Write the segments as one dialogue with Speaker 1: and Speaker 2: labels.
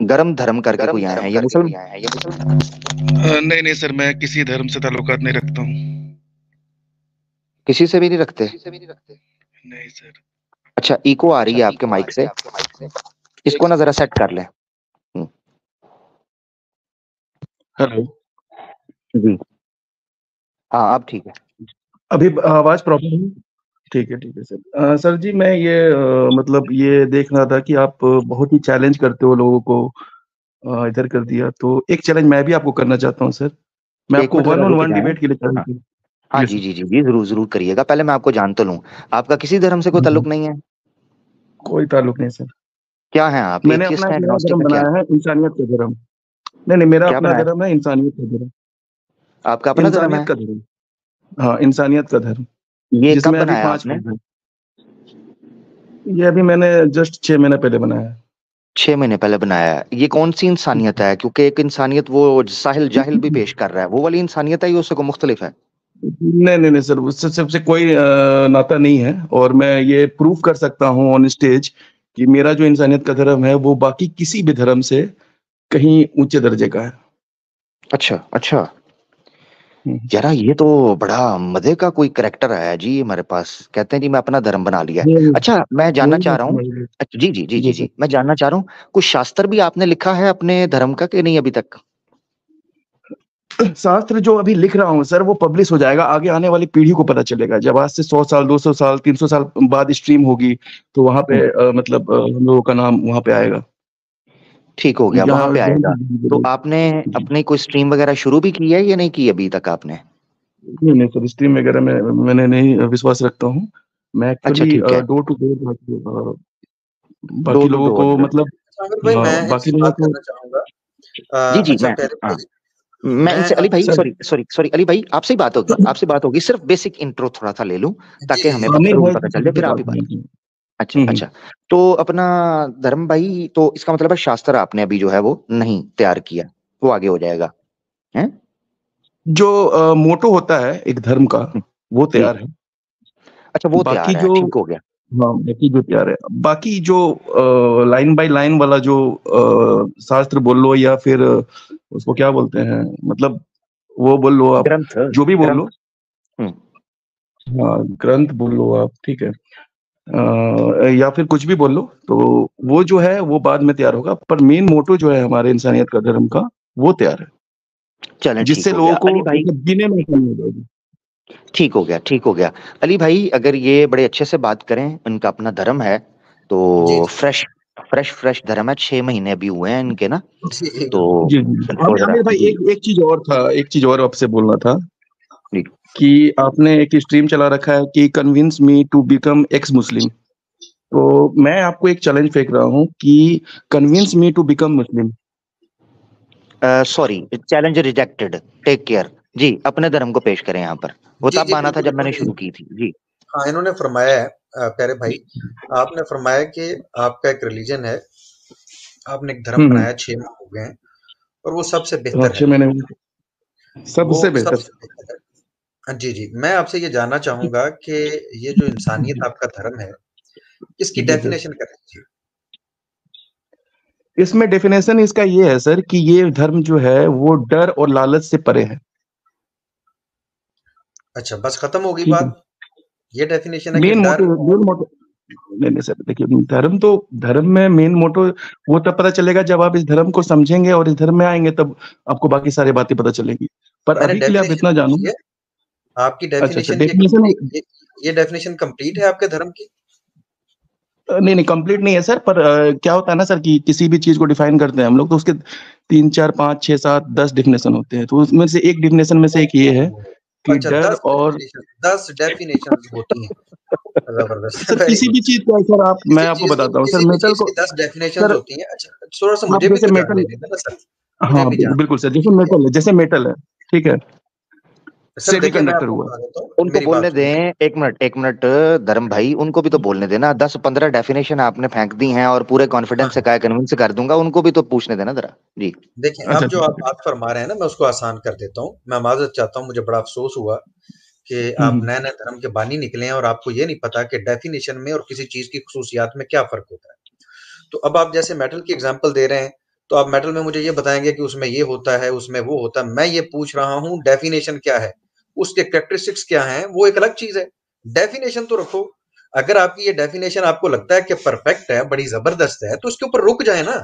Speaker 1: गरम धर्म करके
Speaker 2: गरम
Speaker 1: कोई आए
Speaker 2: धर्म
Speaker 1: हैं ये
Speaker 2: करके कोई
Speaker 1: मुसलमान?
Speaker 2: आए हैं ये मुसलमान? नहीं नहीं सर, मैं किसी धर्म से ताल्लुकात नहीं रखता हूँ।
Speaker 1: किसी से भी नहीं रखते?
Speaker 2: किसी से भी नहीं रखते। नहीं सर।
Speaker 1: अच्छा, इको आ रही
Speaker 2: अच्छा,
Speaker 1: है आपके
Speaker 2: इको आ
Speaker 1: माइक
Speaker 2: रही है
Speaker 1: से।
Speaker 2: आपके माइक से।
Speaker 1: इसको ना जरा सेट कर लें।
Speaker 2: हेलो।
Speaker 1: जी। हाँ, अब ठीक है।
Speaker 2: अभी आवाज प्रॉपर है? ठीक है सर। सर जी, मैं ये मतलब ये देख रहा था कि आप बहुत ही चैलेंज करते हो लोगों को। इधर कर दिया तो एक चैलेंज मैं भी आपको करना चाहता हूँ सर। मैं
Speaker 1: एक
Speaker 2: आपको
Speaker 1: मिनट जरा
Speaker 2: वन ऑन
Speaker 1: रुक
Speaker 2: वन
Speaker 1: जाएं।
Speaker 2: डिबेट के लिए
Speaker 1: हाँ।
Speaker 2: चैलेंज।
Speaker 1: हाँ
Speaker 2: जी
Speaker 1: जी
Speaker 2: सर।
Speaker 1: जी जी जी, जरूर जरूर करिएगा। पहले मैं आपको जान तो लूं, आपका किसी धर्म से कोई ताल्लुक नहीं है?
Speaker 2: कोई ताल्लुक नहीं सर।
Speaker 1: क्या है आप,
Speaker 2: मैंने अपना
Speaker 1: एथियस्ट
Speaker 2: एक
Speaker 1: हैं,
Speaker 2: नया
Speaker 1: एग्नोस्टिक
Speaker 2: धर्म
Speaker 1: हैं, क्या?
Speaker 2: बनाया है, इंसानियत का धर्म। नहीं नहीं, मेरा
Speaker 1: क्या
Speaker 2: अपना
Speaker 1: बनाया?
Speaker 2: धर्म है इंसानियत का धर्म।
Speaker 1: आपका अपना धर्म
Speaker 2: इंसानियत
Speaker 1: है?
Speaker 2: का धर्म। हाँ, इंसानियत का धर्म।
Speaker 1: ये कब
Speaker 2: जिसमें अभी
Speaker 1: बनाया
Speaker 2: 5
Speaker 1: आपने?
Speaker 2: लोग हैं। ये अभी मैंने जस्ट 6 महीने पहले बनाया है।
Speaker 1: 6 महीने पहले बनाया है? ये कौन सी इंसानियत है? क्योंकि एक इंसानियत वो साहिल जाहिल भी पेश कर रहा है, वो वाली इंसानियत है, ये उससे को मुख्तलिफ है?
Speaker 2: नहीं नहीं नहीं सर, उससे सबसे कोई नाता नहीं है। और मैं ये प्रूव कर सकता हूँ ऑन स्टेज कि मेरा जो इंसानियत का धर्म है वो बाकी किसी भी धर्म से कहीं ऊंचे दर्जे का है।
Speaker 1: अच्छा अच्छा।
Speaker 2: हम्म।
Speaker 1: यारा ये तो बड़ा मजे का कोई करेक्टर आया जी हमारे पास, कहते हैं जी मैं अपना धर्म बना लिया है।
Speaker 2: वही
Speaker 1: अच्छा, मैं जानना
Speaker 2: वही
Speaker 1: चाह
Speaker 2: मैं
Speaker 1: रहा हूँ।
Speaker 2: समझ गया।
Speaker 1: अच्छा, जी जी जी
Speaker 2: जी
Speaker 1: जी
Speaker 2: सर।
Speaker 1: जी, मैं जानना चाह रहा हूँ, कुछ शास्त्र भी आपने लिखा है अपने धर्म का कि नहीं अभी तक?
Speaker 2: शास्त्र जो अभी लिख रहा हूँ सर वो पब्लिश हो जाएगा, आगे आने वाली पीढ़ी को पता चलेगा। जब आज से 100 साल 200 साल 300 साल बाद स्ट्रीम होगी तो वहां पे
Speaker 1: हम्म,
Speaker 2: मतलब हम लोगों का नाम वहां पे आएगा।
Speaker 1: ठीक हो गया, वहां
Speaker 2: जहाँ
Speaker 1: पे
Speaker 2: जहाँ
Speaker 1: आएगा। तो
Speaker 2: की-
Speaker 1: आपने
Speaker 2: जी।
Speaker 1: अपनी कोई स्ट्रीम वगैरह शुरू भी की है या नहीं की अभी तक आपने?
Speaker 2: नहीं नहीं सर, स्ट्रीम वगैरह में मैंने नहीं विश्वास रखता हूँ। मैं
Speaker 1: अच्छा,
Speaker 2: एक्चुअली
Speaker 1: ठीक है।
Speaker 2: डोर टू डोर बाकी
Speaker 1: डोर टू
Speaker 2: लोगों
Speaker 1: डोर।
Speaker 2: को मतलब
Speaker 3: सागर भाई, मैं
Speaker 2: बाकी
Speaker 3: इनसे
Speaker 2: लोगों
Speaker 3: बात
Speaker 2: को।
Speaker 3: करना चाहूंगा।
Speaker 1: जी जी,
Speaker 3: अच्छा
Speaker 1: मैं,
Speaker 3: प्यारे
Speaker 1: हाँ,
Speaker 3: भाई,
Speaker 1: मैं
Speaker 3: मैं
Speaker 1: इनसे अली भाई,
Speaker 3: आपसे
Speaker 2: sir
Speaker 1: sorry sorry sorry, Ali भाई आपसे ही बात होगी, आपसे बात होगी, सिर्फ बेसिक इंट्रो थोड़ा सा ले लूं
Speaker 3: जी
Speaker 1: ताकि
Speaker 3: जी
Speaker 1: हमें
Speaker 3: जी
Speaker 2: नहीं
Speaker 1: रूल
Speaker 2: है
Speaker 1: पता
Speaker 2: कि
Speaker 1: चल जाए,
Speaker 2: सर से
Speaker 1: फिर आप
Speaker 2: बात
Speaker 1: ही बात।
Speaker 2: करनी चाहिए।
Speaker 1: अच्छा अच्छा। तो अपना धर्म भाई, तो इसका मतलब है शास्त्र आपने अभी जो है वो नहीं तैयार किया, वो आगे हो जाएगा है?
Speaker 2: जो मोटो होता है एक धर्म का वो
Speaker 1: जी।
Speaker 2: तैयार है।
Speaker 1: अच्छा, वो
Speaker 2: बाकी
Speaker 1: तैयार है,
Speaker 2: जो
Speaker 1: ठीक हो गया।
Speaker 2: हाँ, बाकी जो तैयार है, बाकी जो लाइन बाय लाइन वाला जो शास्त्र बोल लो या फिर उसको क्या बोलते हैं, मतलब वो बोल लो आप,
Speaker 1: ग्रंथ।
Speaker 2: जो भी बोल लो।
Speaker 1: ग्रंथ। हम्म।
Speaker 2: हाँ, ग्रंथ बोल लो आप, ठीक है। या फिर कुछ भी बोल लो। तो वो जो है वो बाद में तैयार होगा, पर मेन मोटो जो है हमारे इंसानियत का धर्म का वो तैयार है।
Speaker 1: चलें, ठीक
Speaker 2: जिससे
Speaker 1: हो गया
Speaker 2: लोगों को
Speaker 1: अली भाई।
Speaker 2: मतलब जीने में आसानी हो जाएगी।
Speaker 1: ठीक हो गया, ठीक हो गया। अली भाई, अगर ये बड़े अच्छे से बात करें, इनका अपना धर्म है,
Speaker 3: जी
Speaker 1: तो
Speaker 3: जी
Speaker 1: फ्रेश फ्रेश फ्रेश धर्म है, 6 महीने अभी हुए हैं इनके ना।
Speaker 3: जी जी,
Speaker 1: तो
Speaker 3: बिल्कुल।
Speaker 2: जी जी।
Speaker 1: इनको
Speaker 2: आमिर
Speaker 1: जरा
Speaker 2: आमिर भाई,
Speaker 1: जी
Speaker 2: एक एक चीज और था, एक चीज और आपसे बोलना था
Speaker 1: जी।
Speaker 2: कि आपने एक स्ट्रीम चला रखा है कि convince me to become ex Muslim. तो मैं आपको एक चैलेंज फेंक रहा हूँ कि convince me to become Muslim.
Speaker 1: Sorry, challenge rejected. Take care. जी, अपने धर्म को पेश करें यहाँ पर। वो
Speaker 3: जी
Speaker 1: तब
Speaker 3: जी,
Speaker 1: माना था
Speaker 3: बिल्कुल
Speaker 1: जब मैंने
Speaker 3: इन्होंने,
Speaker 1: शुरू की थी जी।
Speaker 3: हाँ इन्होंने फरमाया है, प्यारे भाई, आपने फरमाया कि आपका एक रिलीजन है, आपने एक धर्म
Speaker 2: हम्म।
Speaker 3: बनाया, 6 माह हो गए हैं, और वो सबसे बेहतर है।
Speaker 2: अच्छे मैंने
Speaker 3: वो
Speaker 2: सबसे बेहतर।
Speaker 3: सबसे बेहतर है। जी जी, मैं आपसे ये जानना चाहूंगा कि ये जो इंसानियत आपका धर्म है, इसकी
Speaker 2: जी सर।
Speaker 3: डेफिनेशन कर दीजिए।
Speaker 2: इसमें डेफिनेशन इसका ये है सर कि ये धर्म जो है वो डर और लालच से परे है।
Speaker 3: अच्छा, बस खत्म होगी
Speaker 2: ठीक है।
Speaker 3: बात? ये डेफिनेशन है कि
Speaker 2: मेन
Speaker 3: डर
Speaker 2: मोटो
Speaker 3: और,
Speaker 2: मेन मोटो नहीं नहीं सर, देखिए धर्म में मेन मोटो वो तब पता चलेगा जब आप इस धर्म को समझेंगे और इस धर्म में आएंगे, तब आपको बाकी सारी बातें पता चलेंगी। पर
Speaker 3: मैंने
Speaker 2: अभी के लिए आप
Speaker 3: डेफिनेशन
Speaker 2: इतना जानो।
Speaker 3: पूछी है, आपकी
Speaker 2: अच्छा अच्छा,
Speaker 3: डेफिनेशन
Speaker 2: डेफिनेशन।
Speaker 3: ये डेफिनेशन कंप्लीट है आपके धर्म की?
Speaker 2: नहीं नहीं, कंप्लीट नहीं है सर। पर क्या होता है ना सर कि किसी भी चीज को डिफाइन करते हैं हम लोग तो उसके 3 4 5 6 7 10 डेफिनेशन होते हैं। तो उसमें से एक डेफिनेशन में से एक ये है
Speaker 3: ओहो!
Speaker 2: कि
Speaker 3: अच्छा,
Speaker 2: डर
Speaker 3: 10
Speaker 2: और
Speaker 3: डेफिनेशन, 10 डेफिनेशंस होती हैं। ज़बरदस्त,
Speaker 2: सर
Speaker 3: वेरी
Speaker 2: किसी
Speaker 3: गुड।
Speaker 2: भी चीज का है सर, आप मैं आपको बताता हूँ सर,
Speaker 3: किसी भी
Speaker 2: मेटल
Speaker 3: चीज़
Speaker 2: को।
Speaker 3: की 10 डेफिनेशंस
Speaker 2: सर
Speaker 3: होती हैं। अच्छा, थोड़ा-सा
Speaker 2: आप
Speaker 3: मुझे भी
Speaker 2: जैसे
Speaker 3: तो जान
Speaker 2: मेटल,
Speaker 3: लेने दें ना सर, मुझे
Speaker 2: हाँ
Speaker 3: भी जान
Speaker 2: बिल्कुल
Speaker 3: लेने
Speaker 2: सर,
Speaker 3: दें,
Speaker 2: जैसे
Speaker 3: ठीक है?
Speaker 2: मेटल है, जैसे मेटल है, ठीक है।
Speaker 3: सर देखिए, मैं
Speaker 2: सेमीकंडक्टर
Speaker 3: आपको
Speaker 2: हुआ।
Speaker 3: बता देता हूँ,
Speaker 1: उनको
Speaker 3: मेरी
Speaker 1: बोलने
Speaker 3: बात सुनिए।
Speaker 1: दें, एक मिनट एक मिनट। धर्म भाई, उनको भी तो बोलने देना। 10-15 डेफिनेशन आपने फेंक दी हैं और पूरे
Speaker 3: हाँ,
Speaker 1: कॉन्फिडेंस से
Speaker 3: हाँ।
Speaker 1: कहा कन्विंस कर दूंगा, उनको भी तो पूछने देना जरा जी।
Speaker 3: देखिए,
Speaker 2: अच्छा
Speaker 3: अब
Speaker 2: अच्छा
Speaker 3: जो आप
Speaker 2: ठीक है।
Speaker 3: बात फरमा रहे हैं ना, मैं उसको आसान कर देता हूँ। मैं माज़रत चाहता हूँ, मुझे बड़ा अफ़सोस हुआ कि आप
Speaker 2: हम्म।
Speaker 3: नए-नए धर्म के बानी निकले हैं और आपको ये नहीं पता कि डेफिनेशन में और किसी चीज़ की ख़ुसूसियात में क्या फ़र्क होता है। तो अब आप जैसे मेटल की एग्ज़ाम्पल दे रहे हैं, तो आप मेटल में मुझे ये बताएंगे कि उसमें ये होता है, उसमें वो होता है। मैं ये पूछ रहा हूँ डेफिनेशन क्या है, उसके कैरेक्टरिस्टिक्स क्या हैं, वो एक अलग चीज है। डेफिनेशन तो रखो। अगर आपकी ये डेफिनेशन आपको लगता है कि परफेक्ट है, बड़ी जबरदस्त है, तो उसके ऊपर रुक जाए ना।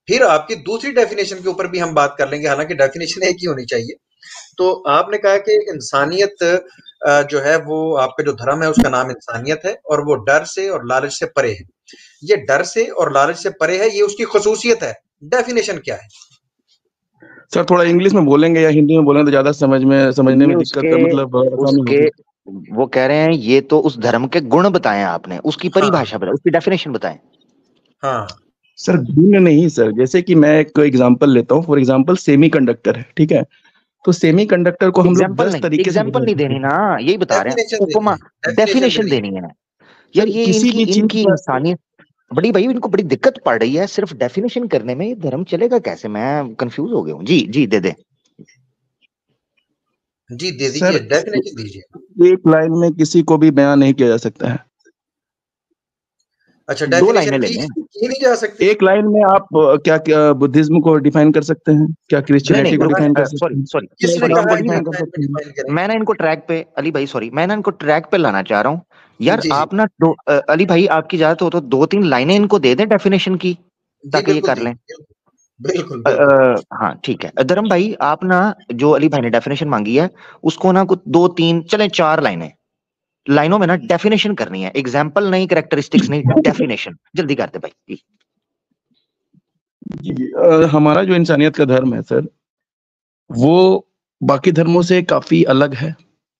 Speaker 3: फिर आपकी दूसरी डेफिनेशन के ऊपर भी हम बात कर लेंगे, हालांकि डेफिनेशन एक ही होनी चाहिए। तो आपने कहा कि इंसानियत जो है वो आपका जो धर्म है उसका नाम इंसानियत है, और वो डर से और लालच से परे है। ये डर से और लालच से परे है, ये उसकी खसूसियत है। डेफिनेशन क्या है?
Speaker 2: सर थोड़ा इंग्लिश में बोलेंगे या हिंदी में बोलेंगे तो ज्यादा समझने
Speaker 1: ये
Speaker 2: में दिक्कत मतलब आसानी
Speaker 1: उसके
Speaker 2: होगी।
Speaker 1: वो कह रहे हैं ये तो उस धर्म के गुण बताएं आपने, उसकी
Speaker 3: हाँ
Speaker 1: परिभाषा बताएं, उसकी डेफिनेशन बताएं।
Speaker 3: हाँ
Speaker 2: सर गुण नहीं सर, जैसे कि मैं एक एग्जांपल लेता हूँ, फॉर एग्जांपल सेमीकंडक्टर है, ठीक है। तो सेमीकंडक्टर को हम लोग 10 तरीके से
Speaker 1: एग्जाम्पल
Speaker 2: डिवाइड
Speaker 1: नहीं
Speaker 2: कर
Speaker 1: देनी
Speaker 2: सकते
Speaker 1: ना, यही बता रहे हैं,
Speaker 3: डेफिनेशन देनी
Speaker 1: उपमा।
Speaker 3: है, डेफिनेशन
Speaker 1: डेफिनेशन
Speaker 3: देनी
Speaker 1: देनी है
Speaker 2: हैं।
Speaker 1: यार,
Speaker 2: सर
Speaker 1: ये
Speaker 2: किसी
Speaker 1: इनकी
Speaker 2: भी चीज
Speaker 1: इनकी
Speaker 2: का
Speaker 1: इंसानियत बड़ी भाई, इनको बड़ी दिक्कत पड़ रही है सिर्फ डेफिनेशन करने में। ये धर्म चलेगा कैसे? मैं कंफ्यूज हो गया हूँ। जी जी दे दे।
Speaker 3: जी दे
Speaker 2: सर
Speaker 3: दीजिए, डेफिनेशन दीजिए।
Speaker 2: एक लाइन में किसी को भी बयान नहीं किया जा सकता है।
Speaker 3: अच्छा,
Speaker 1: दो लाइनें
Speaker 3: डेफिनेशन
Speaker 1: ले
Speaker 3: की
Speaker 1: लें।
Speaker 3: की नहीं जा सकती?
Speaker 2: एक लाइन में आप क्या क्या बुद्धिज्म को डिफाइन कर सकते हैं, क्या
Speaker 1: नहीं
Speaker 2: क्रिश्चियनिटी
Speaker 1: नहीं
Speaker 2: को
Speaker 1: रुक,
Speaker 2: डिफाइन कर
Speaker 1: सॉरी
Speaker 2: सकते हैं,
Speaker 1: सॉरी
Speaker 2: क्या
Speaker 3: किसने
Speaker 1: सॉरी
Speaker 2: इस्लाम
Speaker 3: कहा
Speaker 2: को
Speaker 3: है कि
Speaker 1: मैं
Speaker 2: डिफाइन
Speaker 3: एक
Speaker 2: कर
Speaker 3: लाइन में
Speaker 2: सकते हैं।
Speaker 3: डिफाइन करें?
Speaker 1: मैं ना इनको ट्रैक पे, अली भाई सॉरी, मैं ना इनको ट्रैक पे लाना चाह रहा हूँ यार।
Speaker 3: जी जी
Speaker 1: आप ना अली भाई आपकी इजाजत हो तो 2-3 लाइनें इनको दे दें डेफिनेशन की,
Speaker 3: जी,
Speaker 1: ताकि ये
Speaker 3: बिल्कुल
Speaker 1: कर लें।
Speaker 3: दीजिए, बिल्कुल बिल्कुल।
Speaker 1: हाँ ठीक है धर्म भाई, आप ना जो अली भाई ने डेफिनेशन मांगी है उसको ना कुछ 2-3 चले 4 लाइनें, लाइनों में ना डेफिनेशन करनी है, एग्जाम्पल नहीं, कैरेक्टरिस्टिक्स नहीं, डेफिनेशन जल्दी करते भाई जी।
Speaker 2: जी, हमारा जो इंसानियत का धर्म है सर, वो बाकी धर्मों से काफी अलग है,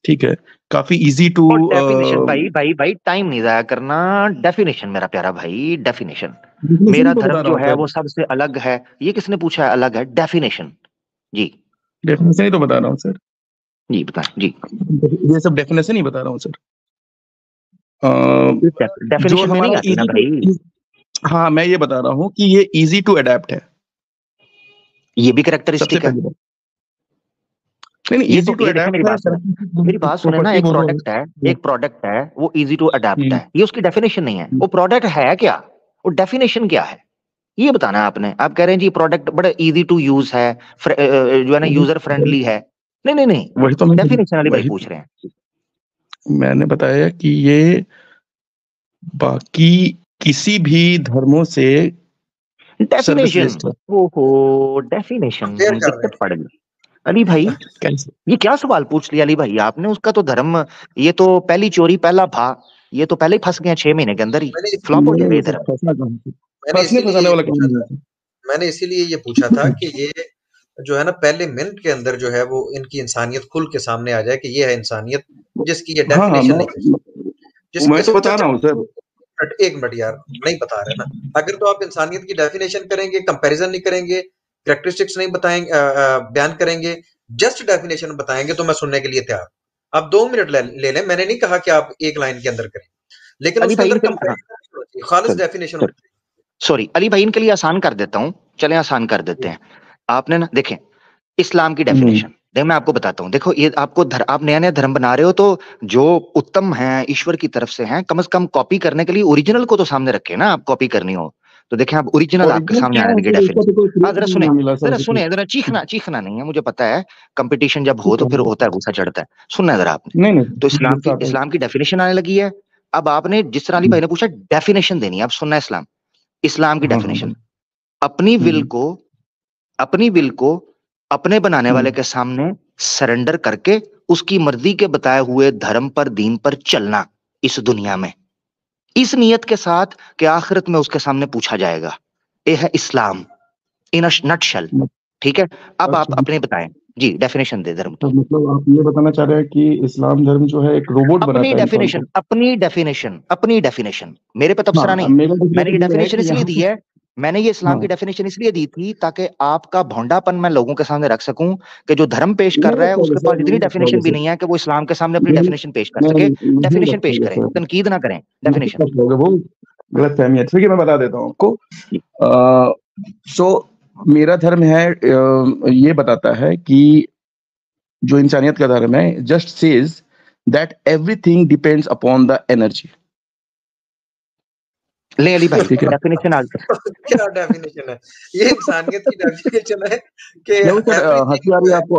Speaker 2: ठीक है। काफी इजी टू
Speaker 1: और डेफिनेशन भाई भाई भाई टाइम नहीं जाया करना, डेफिनेशन मेरा प्यारा भाई, डेफिनेशन।
Speaker 2: डेफिनेशन ही
Speaker 1: मेरा
Speaker 2: तो बता
Speaker 1: धर्म
Speaker 2: रहा
Speaker 1: जो
Speaker 2: हूँ
Speaker 1: है
Speaker 2: सर,
Speaker 1: वो सबसे अलग है, ये किसने पूछा है अलग है? डेफिनेशन। जी
Speaker 2: डेफिनेशन ही तो बता रहा हूँ सर,
Speaker 1: जी बताएं जी।
Speaker 2: ये सब डेफिनेशन ही बता रहा हूँ सर। जो
Speaker 1: डेफिनेशन में नहीं
Speaker 2: हमारा
Speaker 1: आती ना
Speaker 2: इजी
Speaker 1: भाई,
Speaker 2: टू, हाँ मैं ये बता रहा हूँ कि ये इजी टू अडेप्ट है,
Speaker 1: ये भी
Speaker 2: सबसे
Speaker 1: कैरेक्टरिस्टिक है।
Speaker 2: पहली बात। नहीं नहीं,
Speaker 1: ये
Speaker 2: इजी
Speaker 1: तो
Speaker 2: टू
Speaker 1: ये देखें,
Speaker 2: अडेप्ट है,
Speaker 1: मेरी बात सुने ना,
Speaker 2: प्रॉपर्टी
Speaker 1: एक
Speaker 2: बोलो।
Speaker 1: प्रोडक्ट है, एक प्रोडक्ट है वो इजी टू अडेप्ट
Speaker 2: हम्म,
Speaker 1: है, ये उसकी डेफिनेशन नहीं है। वो प्रोडक्ट है क्या? वो डेफिनेशन क्या है? ये बताना है आपने। आप कह रहे हैं जी प्रोडक्ट बड़ा इजी टू यूज है, जो है ना यूजर फ्रेंडली है। नहीं नहीं नहीं,
Speaker 2: वही तो मैं
Speaker 1: डेफिनेशन वाली भाई
Speaker 2: वही
Speaker 1: पूछ रहे हैं।
Speaker 2: मैंने बताया कि ये बाकी किसी भी धर्मों से
Speaker 1: डेफिनेशन,
Speaker 2: सर्वश्रेष्ठ है।
Speaker 1: ओहो डेफिनेशन,
Speaker 3: कंपेयर कर रहे
Speaker 1: दिक्कत पड़ गई। अली भाई
Speaker 2: कैसे?
Speaker 1: ये क्या सवाल पूछ लिया अली भाई आपने? उसका तो धर्म, ये तो पहली चोरी पहला भा, ये तो पहले ही फंस गए 6 महीने के अंदर ही,
Speaker 3: मैंने
Speaker 1: फ्लॉप हो जाएगा
Speaker 2: नहीं
Speaker 1: ये
Speaker 2: सर,
Speaker 1: धर्म।
Speaker 2: फंसना कहाँ से?
Speaker 3: मैंने
Speaker 2: फंसने
Speaker 3: इसीलिए
Speaker 2: फंसाने
Speaker 3: ये
Speaker 2: वाला काम
Speaker 3: पूछा
Speaker 2: नहीं
Speaker 3: था। मैंने इसीलिए ये पूछा था कि ये जो है ना, पहले मिनट के अंदर जो है वो इनकी इंसानियत खुल के सामने आ जाए कि ये है इंसानियत, जिसकी ये
Speaker 2: है। हाँ
Speaker 3: डेफिनेशन नहीं है।
Speaker 2: मैं तो
Speaker 3: इसको तो
Speaker 2: बता रहा हूँ सर।
Speaker 3: एक मिनट यार, नहीं बता रहे ना। अगर तो आप इंसानियत की डेफिनेशन करेंगे, कंपैरिजन नहीं करेंगे, कैरेक्टरिस्टिक्स नहीं बताएंगे, बयान करेंगे, जस्ट डेफिनेशन बताएंगे, तो मैं सुनने के लिए तैयार। आप 2 मिनट ले लें, मैंने नहीं कहा कि आप एक लाइन के अंदर करें, लेकिन
Speaker 1: अली
Speaker 3: उसके
Speaker 1: भाई
Speaker 3: अंदर
Speaker 1: इनके लिए, हाँ
Speaker 3: कंपैरिजन नहीं होना चाहिए, खालिस डेफिनेशन होनी चाहिए।
Speaker 1: सॉरी अली भाई इनके लिए आसान कर देता हूँ, चलें आसान कर देते हैं। आपने ना देखें इस्लाम की
Speaker 2: हम्म,
Speaker 1: डेफिनेशन, देखो मैं आपको बताता हूँ। देखो ये आपको आप नया नया धर्म बना रहे हो, तो जो उत्तम है ईश्वर की तरफ से हैं, कम से कम कॉपी करने के लिए ओरिजिनल को तो सामने रखे ना। आप कॉपी करनी हो तो देखें, आप ओरिजिनल आपके
Speaker 2: ओरिजिनल
Speaker 1: सामने
Speaker 2: क्या
Speaker 1: आने
Speaker 2: है
Speaker 1: लगी
Speaker 2: सर? इसका
Speaker 1: डेफिनेशन।
Speaker 2: तो कोई
Speaker 1: हाँ
Speaker 2: प्रूफ
Speaker 1: जरा
Speaker 2: नहीं
Speaker 1: सुने,
Speaker 2: ना मिला सर
Speaker 1: जरा
Speaker 2: अभी तक।
Speaker 1: सुने, जरा चीखना चीखना नहीं है, मुझे पता है कंपटीशन जब हो
Speaker 2: ठीक
Speaker 1: तो
Speaker 2: है।
Speaker 1: फिर होता है, गुस्सा चढ़ता है। सुनना है जरा आपने।
Speaker 2: नहीं
Speaker 1: तो
Speaker 2: नहीं, गुस्सा आता है।
Speaker 1: इस्लाम की डेफिनेशन आने लगी है। अब आपने जिस तरह अली भाई ने पूछा डेफिनेशन देनी है, अब सुनना है इस्लाम, इस्लाम की
Speaker 2: हाँ हाँ
Speaker 1: डेफिनेशन।
Speaker 2: बोलो।
Speaker 1: अपनी विल
Speaker 2: हम्म,
Speaker 1: को, अपनी विल को अपने बनाने वाले
Speaker 2: हम्म,
Speaker 1: के सामने सरेंडर करके उसकी मर्जी के बताए हुए धर्म पर, दीन पर चलना इस दुनिया में, इस नियत के साथ कि आखिरत में उसके सामने पूछा जाएगा। ये है इस्लाम इन अ नटशल।
Speaker 2: मत-
Speaker 1: ठीक है, अब आप
Speaker 2: अच्छा,
Speaker 1: अपने बताएं जी डेफिनेशन दे धर्म
Speaker 2: तो
Speaker 1: की।
Speaker 2: मतलब आप ये बताना चाह रहे हैं कि इस्लाम धर्म जो है एक रोबोट
Speaker 1: अपनी
Speaker 2: बनाता है इंसान को।
Speaker 1: डेफिनेशन, अपनी डेफिनेशन, अपनी डेफिनेशन, मेरे पे तबसरा
Speaker 2: हाँ,
Speaker 1: नहीं।
Speaker 2: मेरा
Speaker 1: मैंने ये
Speaker 2: डेफिनेशन ये है
Speaker 1: डेफिनेशन
Speaker 2: कि
Speaker 1: इसलिए
Speaker 2: यहाँ
Speaker 1: दी
Speaker 2: पे
Speaker 1: है, मैंने ये इस्लाम की
Speaker 2: हाँ,
Speaker 1: डेफिनेशन इसलिए दी थी ताकि आपका भोंडापन मैं लोगों के सामने रख सकूं कि जो धर्म पेश कर
Speaker 2: नहीं
Speaker 1: रहा है
Speaker 2: रखोगे
Speaker 1: उसके
Speaker 2: सर,
Speaker 1: पास इतनी
Speaker 2: नहीं रखोगे
Speaker 1: डेफिनेशन भी
Speaker 2: सर,
Speaker 1: नहीं है कि वो इस्लाम के सामने अपनी
Speaker 2: नहीं
Speaker 1: डेफिनेशन पेश कर
Speaker 2: नहीं
Speaker 1: सके।
Speaker 2: नहीं
Speaker 1: डेफिनेशन पेश
Speaker 2: रखोगे
Speaker 1: करें,
Speaker 2: सर,
Speaker 1: तनकीद ना करें,
Speaker 2: नहीं
Speaker 1: डेफिनेशन।
Speaker 2: रखोगे, वो गलत फहमी है। ठीक है, मैं बता देता हूँ आपको। सो मेरा धर्म है, ये बताता है कि जो इंसानियत का धर्म है just says that everything depends upon the energy.
Speaker 1: ले अली भाई
Speaker 2: ठीक है।
Speaker 1: डेफिनेशन आ
Speaker 3: क्या डेफिनेशन है? ये इंसानियत की डेफिनेशन है कि
Speaker 2: नहीं सर, हंसी
Speaker 3: एवरीथिंग
Speaker 2: आ रही है आपको,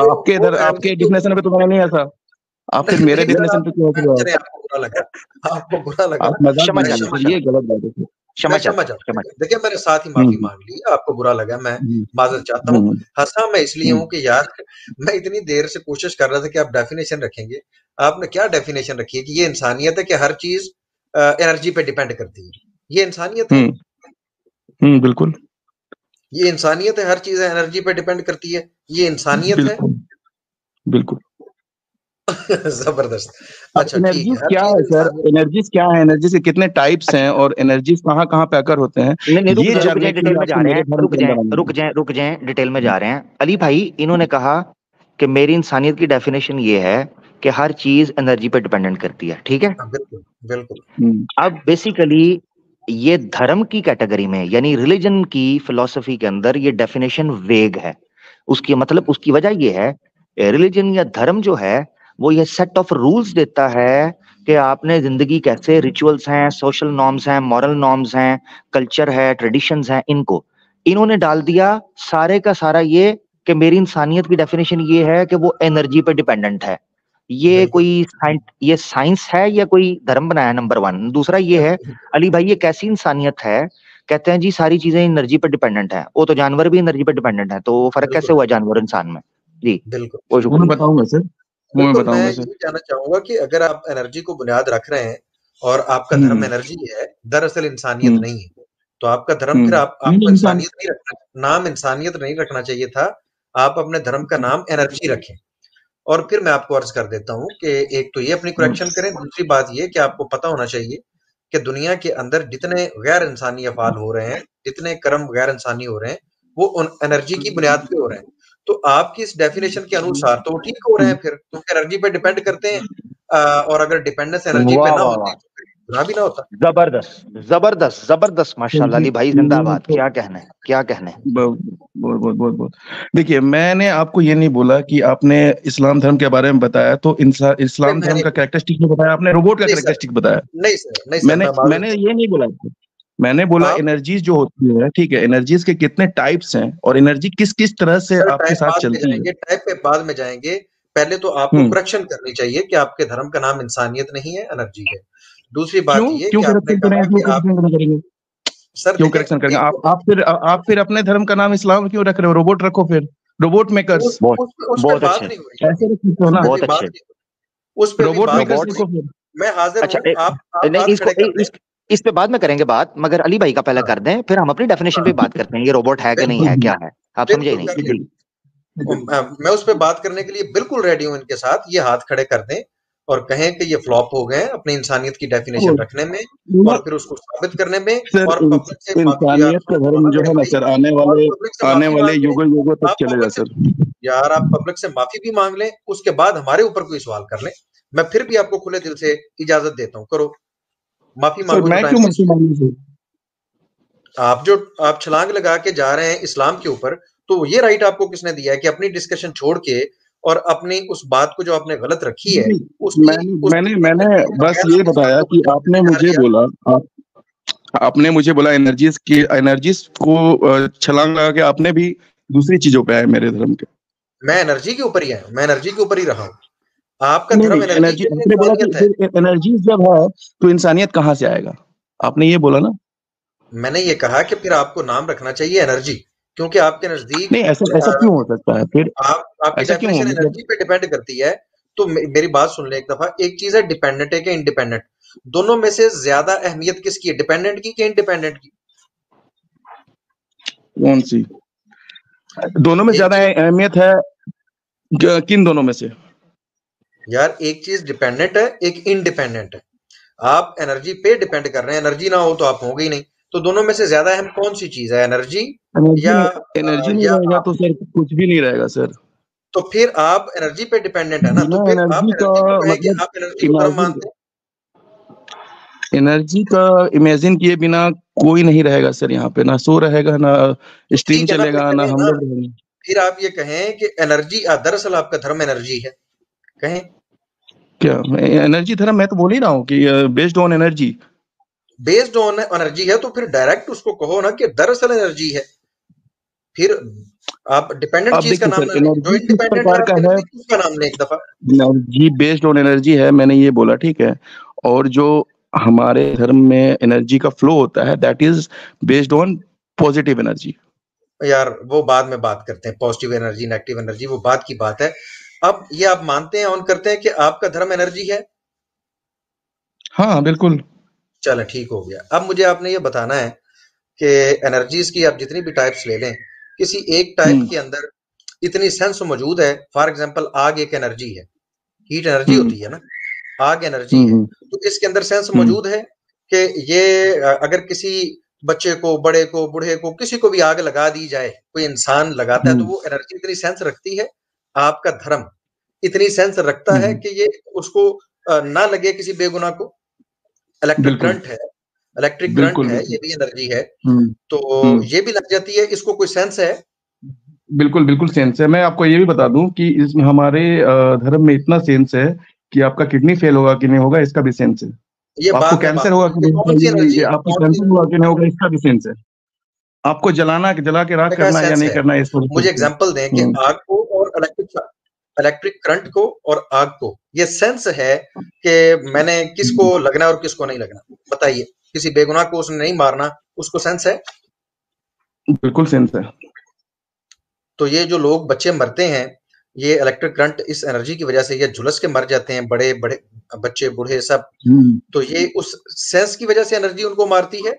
Speaker 2: आपके इधर आपके डिफिनेशन पे तो मैंने नहीं हंसा, आप फिर मेरे
Speaker 3: नहीं सर,
Speaker 2: डिफिनेशन पे क्यों हंस रहे हो?
Speaker 3: चलिए आपको बुरा लगा, आपको बुरा लगा।
Speaker 2: आप मजाक
Speaker 1: क्षमा
Speaker 2: मत
Speaker 3: मैं
Speaker 2: कीजिए
Speaker 1: चाहता
Speaker 3: क्षमा
Speaker 1: हूँ,
Speaker 2: सर, ये
Speaker 3: चाहता
Speaker 2: गलत बात है सर।
Speaker 3: हूँ,
Speaker 1: क्षमा
Speaker 3: मैं क्षमा
Speaker 1: चाहता हूँ,
Speaker 3: चाहता
Speaker 1: क्षमा
Speaker 3: हूँ। देखिए मैंने साथ ही माफी मांग ली, आपको बुरा लगा, मैं माजरत चाहता हूँ। हंसा मैं इसलिए हूँ कि यार मैं इतनी देर से कोशिश कर रहा था कि आप डेफिनेशन रखेंगे, आपने क्या डेफिनेशन रखी है कि ये इंसानियत है कि हर चीज एनर्जी पे डिपेंड करती है। ये इंसानियत है?
Speaker 2: बिल्कुल
Speaker 3: ये इंसानियत है? हर चीज एनर्जी पे डिपेंड करती है, ये इंसानियत है?
Speaker 2: बिल्कुल बिल्कुल।
Speaker 3: जबरदस्त।
Speaker 2: अब
Speaker 3: अच्छा ठीक
Speaker 2: एनर्जीज
Speaker 3: है, हर
Speaker 2: क्या
Speaker 3: चीज
Speaker 2: है सर,
Speaker 3: इंसानियत।
Speaker 2: एनर्जीज क्या है, एनर्जीज के कितने टाइप्स हैं और एनर्जीज कहाँ कहाँ पे अकर होते हैं,
Speaker 1: नहीं नहीं,
Speaker 2: ये
Speaker 1: रुक
Speaker 2: जानने
Speaker 1: जाए,
Speaker 2: के
Speaker 1: डिटेल
Speaker 2: लिए
Speaker 1: में
Speaker 2: आपको
Speaker 1: जा रहे
Speaker 2: मेरे
Speaker 1: हैं,
Speaker 2: धर्म के अंदर आना
Speaker 1: रुक जाए, डिटेल में जा रहे हैं। अली भाई इन्होंने कहा कि मेरी इंसानियत की डेफिनेशन ये है कि हर चीज एनर्जी पे डिपेंडेंट करती है, ठीक है।
Speaker 3: हाँ, बिल्कुल बिल्कुल।
Speaker 1: अब बेसिकली ये धर्म की कैटेगरी में यानी रिलीजन की फिलॉसफी के अंदर ये डेफिनेशन वेग है। उसकी मतलब उसकी वजह ये है, रिलीजन या धर्म जो है वो ये सेट ऑफ रूल्स देता है कि आपने जिंदगी कैसे, रिचुअल्स हैं, सोशल नॉर्म्स हैं, मॉरल नॉर्म्स हैं, कल्चर है, ट्रेडिशंस हैं, इनको इन्होंने डाल दिया सारे का सारा ये कि मेरी इंसानियत की डेफिनेशन ये है कि वो एनर्जी पे डिपेंडेंट है। ये
Speaker 3: बिल्कुल
Speaker 1: कोई ये साइंस है या कोई धर्म बनाया? Number one. दूसरा ये है, अली भाई ये कैसी इंसानियत है? कहते हैं जी सारी चीजें एनर्जी पर डिपेंडेंट है, वो तो जानवर भी एनर्जी पर डिपेंडेंट है, तो फर्क कैसे
Speaker 3: बिल्कुल
Speaker 1: हुआ जानवर इंसान में? जी
Speaker 3: बिल्कुल
Speaker 1: वो
Speaker 2: वो मैं
Speaker 1: शुक्रिया।
Speaker 2: बताऊंगा सर, वो मैं
Speaker 3: बिल्कुल। मैं
Speaker 2: बताऊंगा सर।
Speaker 3: यही कहना चाहूंगा कि अगर आप एनर्जी को बुनियाद रख रहे हैं और आपका धर्म
Speaker 2: हम्म
Speaker 3: एनर्जी है, दरअसल इंसानियत
Speaker 2: हम्म
Speaker 3: नहीं है, तो आपका धर्म फिर
Speaker 2: नहीं
Speaker 3: आपको
Speaker 2: इंसान,
Speaker 3: इंसानियत नहीं रखना, नाम इंसानियत नहीं रखना चाहिए था। आप अपने धर्म का नाम एनर्जी रखें। और फिर मैं आपको अर्ज कर देता हूँ कि एक तो ये अपनी करेक्शन करें, दूसरी बात ये कि आपको पता होना चाहिए कि दुनिया के अंदर जितने गैर इंसानी अफाल हो रहे हैं, जितने कर्म गैर इंसानी हो रहे हैं, वो उन एनर्जी की बुनियाद पे हो रहे हैं। तो आपकी इस डेफिनेशन के अनुसार तो वो ठीक हो रहे हैं फिर, क्योंकि एनर्जी पे डिपेंड करते हैं। और अगर डिपेंडेंस एनर्जी पे
Speaker 1: वाह
Speaker 3: ना
Speaker 1: वाह
Speaker 3: होती
Speaker 1: वाह,
Speaker 3: तो फिर गुनाह भी ना होता।
Speaker 1: जबरदस्त जबरदस्त जबरदस्त, माशाल्लाह अली भाई जिंदाबाद। क्या कहने, क्या कहने।
Speaker 2: बहुत बहुत बहुत बहुत बहुत। देखिए मैंने आपको ये नहीं बोला कि आपने इस्लाम धर्म के बारे में बताया तो
Speaker 3: नहीं
Speaker 2: इस्लाम
Speaker 3: मैं
Speaker 2: धर्म
Speaker 3: नहीं
Speaker 2: का कैरेक्टरिस्टिक नहीं बताया, आपने रोबोट का
Speaker 3: नहीं सर,
Speaker 2: कैरेक्टरिस्टिक बताया।
Speaker 3: नहीं सर, नहीं सर,
Speaker 2: मैंने
Speaker 3: मैं माजूर
Speaker 2: मैंने
Speaker 3: हूँ।
Speaker 2: ये नहीं बोला आपको, मैंने बोला
Speaker 3: आप
Speaker 2: एनर्जीज जो होती है, ठीक है, एनर्जीज के कितने टाइप्स हैं और एनर्जी किस किस तरह से
Speaker 3: सर
Speaker 2: आपके
Speaker 3: टाइप
Speaker 2: साथ
Speaker 3: बाद में
Speaker 2: चलती है।
Speaker 3: जाएंगे, टाइप पे बाद में जाएंगे। पहले तो आपको
Speaker 2: हम्म
Speaker 3: करेक्शन करनी चाहिए कि आपके धर्म का नाम इंसानियत नहीं है, एनर्जी है। दूसरी
Speaker 2: क्यों
Speaker 3: बात ये
Speaker 2: क्यों
Speaker 3: कि आपने
Speaker 2: करेक्शन
Speaker 3: कहा
Speaker 2: करेंगे, क्यों
Speaker 3: कि आप
Speaker 2: करेक्शन करेंगे,
Speaker 3: सर
Speaker 2: क्यों
Speaker 3: देखें
Speaker 2: करेक्शन करेंगे?
Speaker 3: एक तो
Speaker 2: आप फिर अपने धर्म का नाम इस्लाम क्यों रख रहे हो? रोबोट रखो फिर, रोबोट मेकर्स
Speaker 1: बहुत
Speaker 3: उस पे
Speaker 1: बहुत
Speaker 3: बात
Speaker 1: अच्छे,
Speaker 3: नहीं हो रही अभी,
Speaker 2: ऐसे रख सकते हो
Speaker 3: उस
Speaker 2: ना,
Speaker 3: पे भी
Speaker 1: बहुत
Speaker 3: बात
Speaker 1: अच्छे।
Speaker 3: नहीं, उस पे भी
Speaker 2: रोबोट
Speaker 3: बात
Speaker 2: मेकर्स
Speaker 3: नहीं हो
Speaker 1: रोबोट,
Speaker 3: रही।
Speaker 2: लिखो फिर।
Speaker 3: मैं हाजिर
Speaker 1: अच्छा
Speaker 3: हूँ, आप
Speaker 1: नहीं
Speaker 3: हाथ
Speaker 1: इसको
Speaker 3: खड़े कर दें।
Speaker 1: इस पे बाद में करेंगे बात, मगर अली भाई का पहले
Speaker 3: हाँ
Speaker 1: कर दें, फिर हम अपनी डेफिनेशन पे
Speaker 3: हाँ,
Speaker 1: बात करते हैं, ये रोबोट है कि नहीं
Speaker 3: बिल्कुल
Speaker 1: है, क्या है। आप समझे ही
Speaker 3: बिल्कुल
Speaker 1: नहीं
Speaker 3: कर
Speaker 1: जी।
Speaker 3: लें। मैं उस पे बात करने के लिए बिल्कुल रेडी हूं इनके साथ। ये हाथ खड़े कर दें और कहें कि ये फ्लॉप हो गए हैं अपनी इंसानियत की डेफिनेशन रखने में और फिर उसको साबित करने में,
Speaker 2: सर
Speaker 3: और पब्लिक से माफी, यार
Speaker 2: इंसानियत का
Speaker 3: सुनो
Speaker 2: धर्म
Speaker 3: सुनो
Speaker 2: जो
Speaker 3: मेरे
Speaker 2: है ना
Speaker 3: भाई,
Speaker 2: सर,
Speaker 3: और पब्लिक से
Speaker 2: आने
Speaker 3: माफी
Speaker 2: वाले
Speaker 3: मांग लें।
Speaker 2: युगों युगों तक
Speaker 3: आप
Speaker 2: चलेगा
Speaker 3: पब्लिक से,
Speaker 2: सर।
Speaker 3: यार आप पब्लिक से माफी भी मांग लें, उसके बाद हमारे ऊपर कोई सवाल कर लें। मैं फिर भी आपको खुले दिल से इजाजत देता हूं, करो माफी
Speaker 2: सर
Speaker 3: मांगो जो
Speaker 2: मैं
Speaker 3: टाइम
Speaker 2: क्यों
Speaker 3: वेस्ट
Speaker 2: माफी
Speaker 3: किया।
Speaker 2: मांगू सर?
Speaker 3: आप छलांग लगा के जा रहे हैं इस्लाम के ऊपर, तो ये राइट आपको किसने दिया है कि अपनी डिस्कशन छोड़ के और अपनी उस बात को जो आपने गलत रखी है,
Speaker 2: नहीं,
Speaker 3: उसकी
Speaker 2: मैंने
Speaker 3: उसकी
Speaker 2: मैंने मैंने
Speaker 3: तकमील के
Speaker 2: बस
Speaker 3: बगैर
Speaker 2: ये
Speaker 3: आप इस्लाम
Speaker 2: बताया
Speaker 3: को
Speaker 2: कि
Speaker 3: बदनाम
Speaker 2: आपने
Speaker 3: करने जा
Speaker 2: मुझे
Speaker 3: रहे हैं
Speaker 2: बोला, आपने मुझे बोला एनर्जीज को छलांग लगा के आपने भी दूसरी चीजों पे आए मेरे धर्म के।
Speaker 3: मैं एनर्जी के ऊपर ही आया हूं, मैं एनर्जी के ऊपर ही रहा हूं। आपका
Speaker 2: नहीं
Speaker 3: धर्म
Speaker 2: नहीं,
Speaker 3: एनर्जी
Speaker 2: एनर्जी
Speaker 3: है,
Speaker 2: आपने बोला कि
Speaker 3: इंसानियत है।
Speaker 2: फिर एनर्जीज जब है तो इंसानियत कहाँ से आएगा, आपने ये बोला ना।
Speaker 3: मैंने ये कहा कि फिर आपको नाम रखना चाहिए एनर्जी, क्योंकि आपके नजदीक
Speaker 2: नहीं, ऐसा ऐसा क्यों हो सकता है फिर?
Speaker 3: आपकी
Speaker 2: ऐसा क्यों
Speaker 3: डेफिनेशन
Speaker 2: मतलब?
Speaker 3: एनर्जी पे डिपेंड करती है। तो मेरी बात सुन ले एक दफा। एक चीज है डिपेंडेंट है कि इंडिपेंडेंट, दोनों में से ज्यादा अहमियत किसकी है, डिपेंडेंट की कि इंडिपेंडेंट की?
Speaker 2: कौन सी? दोनों में
Speaker 3: एक
Speaker 2: ज्यादा
Speaker 3: चीज,
Speaker 2: अहमियत है? किन दोनों में से?
Speaker 3: यार एक चीज डिपेंडेंट है, एक इंडिपेंडेंट है। आप एनर्जी पे डिपेंड कर रहे हैं, एनर्जी ना हो तो आप होंगे ही नहीं। तो दोनों में से ज्यादा अहम कौन सी चीज है, एनर्जी
Speaker 2: एनर्जी
Speaker 3: या
Speaker 2: नहीं, एनर्जी नहीं
Speaker 3: या
Speaker 2: रहेगा
Speaker 3: आप?
Speaker 2: तो सर कुछ भी नहीं रहेगा सर।
Speaker 3: तो फिर आप एनर्जी पे डिपेंडेंट है ना, तो
Speaker 2: बिना
Speaker 3: फिर आप
Speaker 2: एनर्जी का
Speaker 3: एनर्जी को कहें कि
Speaker 2: मतलब,
Speaker 3: आप एनर्जी को धर्म
Speaker 2: इमेजिन
Speaker 3: मानते हैं।
Speaker 2: एनर्जी का इमेजिन किए बिना कोई नहीं रहेगा सर यहाँ पे, ना सो रहेगा, ना
Speaker 3: तो
Speaker 2: स्ट्रीम
Speaker 3: ठीक है ना, फिर
Speaker 2: चलेगा, ना
Speaker 3: कहें
Speaker 2: हम
Speaker 3: ना,
Speaker 2: लोग रहेंगे।
Speaker 3: फिर आप ये कहें कि एनर्जी दरअसल आपका धर्म एनर्जी है, कहें।
Speaker 2: क्या एनर्जी धर्म, मैं तो बोल ही रहा हूँ कि based on energy.
Speaker 3: Based on energy है, तो फिर डायरेक्ट उसको कहो ना कि दरअसल एनर्जी है। फिर आप डिपेंडेंट
Speaker 2: अब
Speaker 3: चीज का
Speaker 2: देखिए
Speaker 3: नाम
Speaker 2: सर,
Speaker 3: ना लें, जो
Speaker 2: एनर्जी किस
Speaker 3: इंडिपेंडेंट है
Speaker 2: प्रकार का
Speaker 3: आपके
Speaker 2: है?
Speaker 3: नजदीक उसका नाम लें एक दफा।
Speaker 2: एनर्जी बेस्ड ऑन एनर्जी है, मैंने ये बोला, ठीक है। और जो हमारे धर्म में एनर्जी का फ्लो होता है, that is based on positive energy.
Speaker 3: यार वो बाद में बात करते हैं, पॉजिटिव एनर्जी नेगेटिव एनर्जी वो बाद की बात है। अब ये आप मानते हैं ऑन करते हैं कि आपका धर्म एनर्जी है?
Speaker 2: हाँ बिल्कुल।
Speaker 3: चलो ठीक हो गया। अब मुझे आपने ये बताना है कि एनर्जीज की आप जितनी भी टाइप्स ले लें, किसी एक टाइप
Speaker 2: हम्म
Speaker 3: के अंदर इतनी सेंस मौजूद है। फॉर एग्जांपल आग एक एनर्जी है, हीट एनर्जी
Speaker 2: हम्म
Speaker 3: होती है ना, आग एनर्जी है।
Speaker 2: हम्म
Speaker 3: तो इसके अंदर सेंस
Speaker 2: हम्म
Speaker 3: मौजूद है कि ये अगर किसी बच्चे को, बड़े को, बूढ़े को, किसी को भी आग लगा दी जाए, कोई इंसान लगाता है, तो
Speaker 2: हम्म
Speaker 3: वो एनर्जी इतनी सेंस रखती है। आपका धर्म इतनी सेंस रखता है
Speaker 2: हम्म,
Speaker 3: कि ये उसको ना लगे किसी बेगुनाह को। इलेक्ट्रिक
Speaker 2: बिल्कुल
Speaker 3: करंट है, इलेक्ट्रिक करंट
Speaker 2: बिल्कुल
Speaker 3: है,
Speaker 2: बिल्कुल।
Speaker 3: ये भी एनर्जी है।
Speaker 2: हम्म
Speaker 3: तो
Speaker 2: हम्म
Speaker 3: ये भी लग जाती है, इसको कोई सेंस है?
Speaker 2: बिल्कुल बिल्कुल सेंस है। मैं आपको ये भी बता दूं कि इसमें हमारे धर्म में इतना सेंस है कि आपका किडनी फेल होगा कि नहीं होगा इसका भी सेंस है।
Speaker 3: ये
Speaker 2: आपको
Speaker 3: बाद में
Speaker 2: कैंसर
Speaker 3: बात
Speaker 2: होगा कि
Speaker 3: करेंगे,
Speaker 2: नहीं
Speaker 3: कौन
Speaker 2: होगा,
Speaker 3: सी एनर्जी,
Speaker 2: ये आपको
Speaker 3: कौन सी
Speaker 2: कैंसर होगा कि नहीं होगा इसका भी सेंस है। आपको जला के राख
Speaker 3: का
Speaker 2: करना है या
Speaker 3: सेंस
Speaker 2: नहीं
Speaker 3: है?
Speaker 2: करना है इसका भी
Speaker 3: मुझे
Speaker 2: सेंस है।
Speaker 3: एग्जांपल दें कि आग को और इलेक्ट्रिक करंट को और आग को, ये सेंस है कि मैंने किसको
Speaker 2: हम्म,
Speaker 3: लगना है और किसको नहीं लगना। बताइए, किसी बेगुनाह को उसने नहीं मारना, उसको सेंस है?
Speaker 2: बिल्कुल सेंस है।
Speaker 3: तो ये जो लोग बच्चे मरते हैं, ये इलेक्ट्रिक करंट इस एनर्जी की वजह से ये झुलस के मर जाते हैं, बड़े बड़े बच्चे बूढ़े सब।
Speaker 2: हम्म
Speaker 3: तो ये उस सेंस की वजह से एनर्जी उनको मारती है।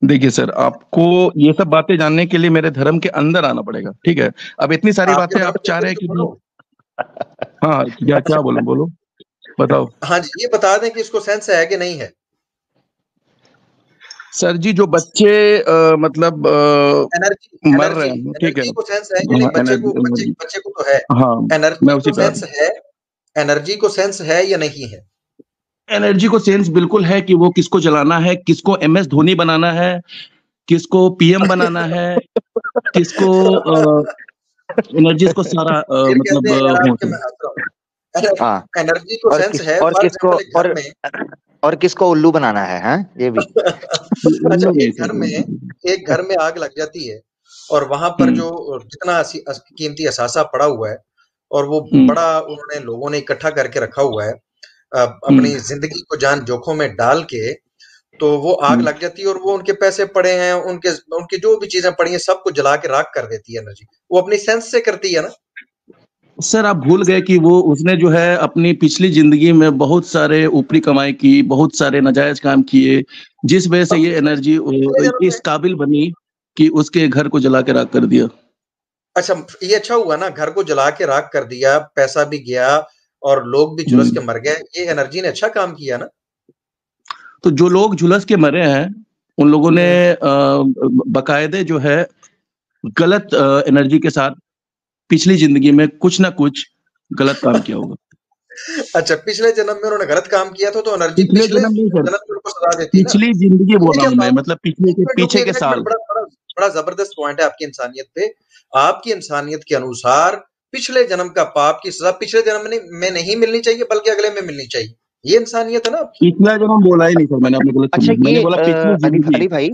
Speaker 2: देखिए सर, आपको ये सब बातें जानने के लिए मेरे धर्म के अंदर आना पड़ेगा, ठीक है। अब इतनी सारी
Speaker 3: आपके
Speaker 2: बातें
Speaker 3: धर्म
Speaker 2: आप
Speaker 3: के
Speaker 2: चाह
Speaker 3: अंदर
Speaker 2: रहे
Speaker 3: ही
Speaker 2: हैं
Speaker 3: तो
Speaker 2: कि
Speaker 3: बोलो।
Speaker 2: हाँ, क्या क्या बोलूं, बोलो, बताओ।
Speaker 3: हाँ जी, ये बता दें कि इसको सेंस है कि नहीं है।
Speaker 2: सर जी, जो बच्चे मतलब
Speaker 3: एनर्जी
Speaker 2: मर रहे
Speaker 3: एनर्जी
Speaker 2: हैं, ठीक है।
Speaker 3: एनर्जी को सेंस है कि नहीं?
Speaker 2: हाँ, एनर्जी।
Speaker 3: बच्चे को तो है।
Speaker 2: हाँ, मैं
Speaker 3: एनर्जी
Speaker 2: उसी
Speaker 3: को
Speaker 2: पे आ रहा
Speaker 3: सेंस है, एनर्जी को सेंस है या नहीं है?
Speaker 2: हूं। एनर्जी को सेंस बिल्कुल है कि वो किसको जलाना है, किसको एमएस धोनी बनाना है, किसको पीएम बनाना है, किसको एनर्जीज को सारा
Speaker 3: फिर कहते
Speaker 2: मतलब
Speaker 3: हैं यार
Speaker 2: हो
Speaker 3: आपके, मैं
Speaker 2: सके।
Speaker 3: हंस रहा हूँ।
Speaker 1: हाँ।
Speaker 3: एनर्जी को
Speaker 1: और
Speaker 3: सेंस
Speaker 1: किस
Speaker 3: है,
Speaker 1: और
Speaker 3: फॉर
Speaker 1: किसको
Speaker 3: एग्जांपल एक घर में।
Speaker 1: और किसको उल्लू बनाना है, हाँ ये भी।
Speaker 3: अच्छा,
Speaker 2: उल्लू नहीं सर।
Speaker 3: एक घर में आग लग जाती है और वहां पर
Speaker 2: हम्म
Speaker 3: जो जितना कीमती असासा पड़ा हुआ है, और वो
Speaker 2: हम्म
Speaker 3: बड़ा उन्होंने लोगों ने इकट्ठा करके रखा हुआ है,
Speaker 2: हम्म
Speaker 3: अपनी जिंदगी को जान जोखों में डाल के, तो वो आग
Speaker 2: हम्म।
Speaker 3: लग जाती है और वो उनके पैसे पड़े हैं, उनके उनकी जो भी चीजें पड़ी हैं सबको जला के राख कर देती है एनर्जी। वो अपनी सेंस से करती है ना।
Speaker 2: सर, आप भूल गए कि वो उसने जो है अपनी पिछली जिंदगी में बहुत सारे ऊपरी कमाई की, बहुत सारे नाजायज काम किए, जिस वजह से
Speaker 3: अब
Speaker 2: ये एनर्जी
Speaker 3: पिछले जन्म में,
Speaker 2: इस काबिल बनी कि उसके घर को जला के राख कर दिया।
Speaker 3: अच्छा ये अच्छा हुआ ना, घर को जला के राख कर दिया, पैसा भी गया और लोग भी झुलस
Speaker 2: हम्म।
Speaker 3: के मर गए, ये एनर्जी ने अच्छा काम किया ना।
Speaker 2: तो जो लोग झुलस के मरे हैं, उन लोगों ने
Speaker 3: हम्म।
Speaker 2: बकायदे जो है गलत एनर्जी के साथ पिछली जिंदगी में कुछ ना कुछ गलत काम किया होगा।
Speaker 3: अच्छा, पिछले जन्म में उन्होंने गलत काम किया था, तो एनर्जी
Speaker 2: पिछले
Speaker 3: पिछले
Speaker 2: जन्म नहीं सर,
Speaker 3: जन्म में उनको सजा देती ना।
Speaker 2: पिछली जिंदगी बोल
Speaker 3: ये
Speaker 2: रहा
Speaker 3: क्या
Speaker 2: हूँ मैं,
Speaker 3: बात है?
Speaker 2: मतलब पिछले के पीछे के
Speaker 3: एक मिनट,
Speaker 2: साल।
Speaker 3: बड़ा बड़ा बड़ा जबरदस्त पॉइंट है आपकी इंसानियत पे। आपकी इंसानियत के अनुसार पिछले जन्म का पाप की सजा पिछले जन्म में नहीं मिलनी चाहिए, बल्कि अगले में मिलनी चाहिए। ये इंसानियत है ना आपकी।
Speaker 2: पिछला जन्म बोला ही नहीं सर मैंने, आपने गलत
Speaker 1: अच्छा
Speaker 2: सुना, मैंने
Speaker 1: ये
Speaker 2: बोला पिछली
Speaker 1: अली
Speaker 2: जिंदगी।
Speaker 1: अली भाई,